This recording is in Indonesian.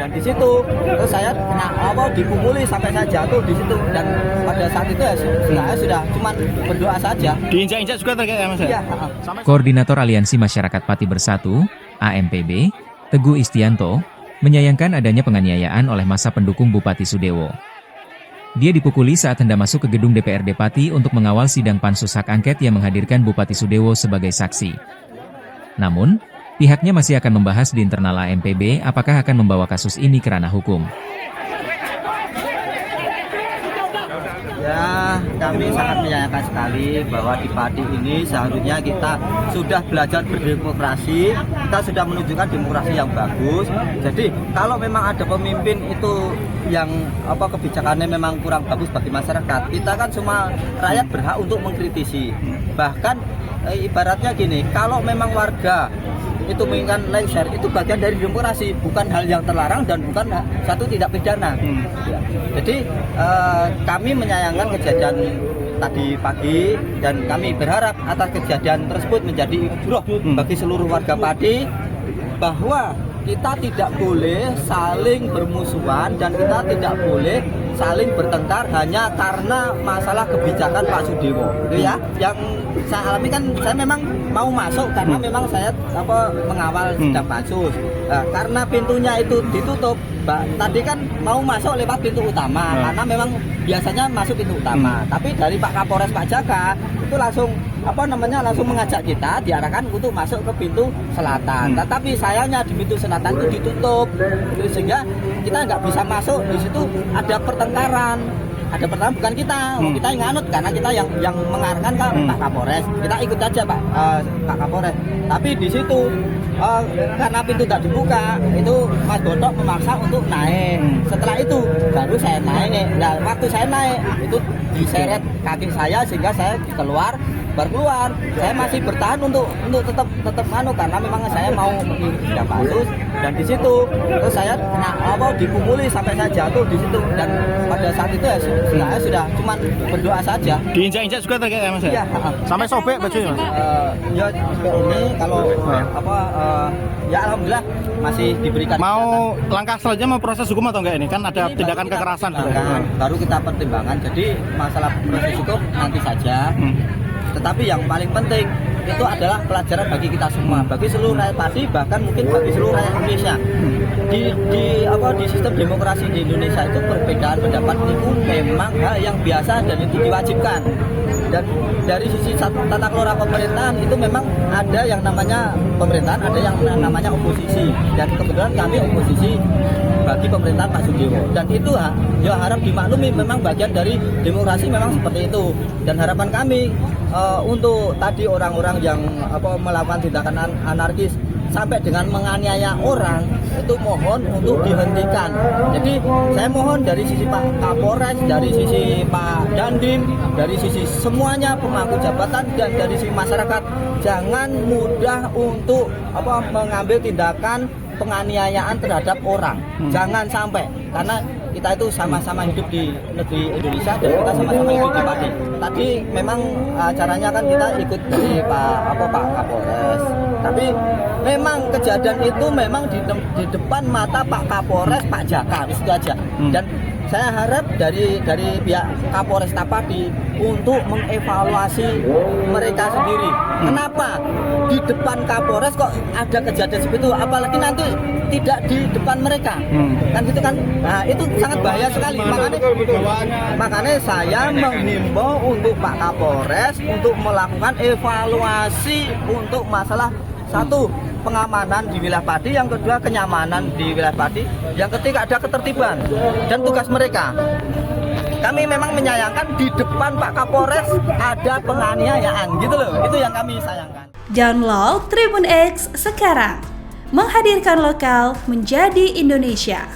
dan di situ terus saya dipukuli sampai saya jatuh di situ, dan pada saat itu ya saya sudah cuman berdoa saja. Diinjak-injak juga terkait Mas? Iya. Koordinator Aliansi Masyarakat Pati Bersatu, AMPB, Teguh Istianto, menyayangkan adanya penganiayaan oleh massa pendukung Bupati Sudewo. Dia dipukuli saat hendak masuk ke gedung DPRD Pati untuk mengawal sidang pansus hak angket yang menghadirkan Bupati Sudewo sebagai saksi. Namun, pihaknya masih akan membahas di internal AMPB apakah akan membawa kasus ini ke ranah hukum. Ya, kami sangat menyayangkan sekali bahwa di Pati ini seharusnya kita sudah belajar berdemokrasi, kita sudah menunjukkan demokrasi yang bagus. Jadi kalau memang ada pemimpin itu yang kebijakannya memang kurang bagus bagi masyarakat, kita kan semua rakyat berhak untuk mengkritisi. Bahkan ibaratnya gini, kalau memang warga itu menginginkan lengser, itu bagian dari demokrasi, bukan hal yang terlarang dan bukan satu tidak pidana. Ya. Jadi kami menyayangkan kejadian tadi pagi, dan kami berharap atas kejadian tersebut menjadi ibrah bagi seluruh warga Pati bahwa kita tidak boleh saling bermusuhan dan kita tidak boleh saling bertengkar hanya karena masalah kebijakan Pak Sudewo, gitu ya. Yang saya alami kan, saya memang mau masuk karena memang saya mengawal sidang pansus. Karena pintunya itu ditutup, tadi kan mau masuk lewat pintu utama karena memang biasanya masuk pintu utama. Tapi dari Pak Kapolres Pak Jaka itu langsung langsung mengajak kita diarahkan untuk masuk ke pintu selatan. Tetapi sayangnya di pintu selatan itu ditutup, sehingga kita nggak bisa masuk. Di situ ada pertengkaran. Ada pertama bukan kita yang nganut, karena kita yang mengarahkan ke Pak Kapolres. Kita ikut aja Pak Kapolres. Tapi di situ karena pintu tak dibuka, itu Mas Botok memaksa untuk naik. Setelah itu baru saya naik. Nah, waktu saya naik itu diseret kaki saya sehingga saya keluar. Saya masih bertahan untuk tetap karena memang saya mau sidang pansus, dan di situ terus saya dipukuli sampai saya jatuh di situ, dan pada saat itu ya saya sudah cuman berdoa saja. Diinjak-injak juga terkait Mas? Iya. Sampai sobek bajunya Mas? Ya ini kalau ya alhamdulillah masih diberikan. Mau langkah selanjutnya mau proses hukum atau enggak ini? Kan ada tindakan kekerasan. Baru kita pertimbangkan. Jadi masalah proses hukum nanti saja. Tetapi yang paling penting itu adalah pelajaran bagi kita semua, bagi seluruh rakyat Pati, bahkan mungkin bagi seluruh rakyat Indonesia. Di sistem demokrasi di Indonesia itu perbedaan pendapat itu memang hal yang biasa dan itu diwajibkan. Dan dari sisi tata kelola pemerintahan itu memang ada yang namanya pemerintahan, ada yang namanya oposisi. Dan kebetulan kami oposisi bagi pemerintahan Pak Sudewo. Dan itu ya harap dimaklumi, memang bagian dari demokrasi memang seperti itu. Dan harapan kami untuk tadi orang-orang yang melakukan tindakan anarkis sampai dengan menganiaya orang, itu mohon untuk dihentikan. Jadi saya mohon dari sisi Pak Kapolres, dari sisi Pak Dandim, dari sisi semuanya pemangku jabatan, dan dari sisi masyarakat, jangan mudah untuk mengambil tindakan penganiayaan terhadap orang. Jangan sampai, karena kita itu sama-sama hidup di negeri Indonesia dan kita sama-sama hidup di Pati. Tadi memang acaranya kan kita ikut dari Pak Kapolres. Tapi memang kejadian itu memang di depan mata Pak Kapolres Pak Jaka, itu aja. Dan saya harap dari pihak Kapolres Pati untuk mengevaluasi mereka sendiri. Kenapa di depan Kapolres kok ada kejadian seperti itu? Apalagi nanti tidak di depan mereka. Kan gitu kan? Nah, itu sangat bahaya sekali. Makanya saya menghimbau untuk Pak Kapolres untuk melakukan evaluasi untuk masalah satu, pengamanan di wilayah Pati, yang kedua kenyamanan di wilayah Pati, yang ketiga ada ketertiban dan tugas mereka. Kami memang menyayangkan di depan Pak Kapolres ada penganiayaan, gitu loh. Itu yang kami sayangkan. Download Tribun X sekarang, menghadirkan lokal menjadi Indonesia.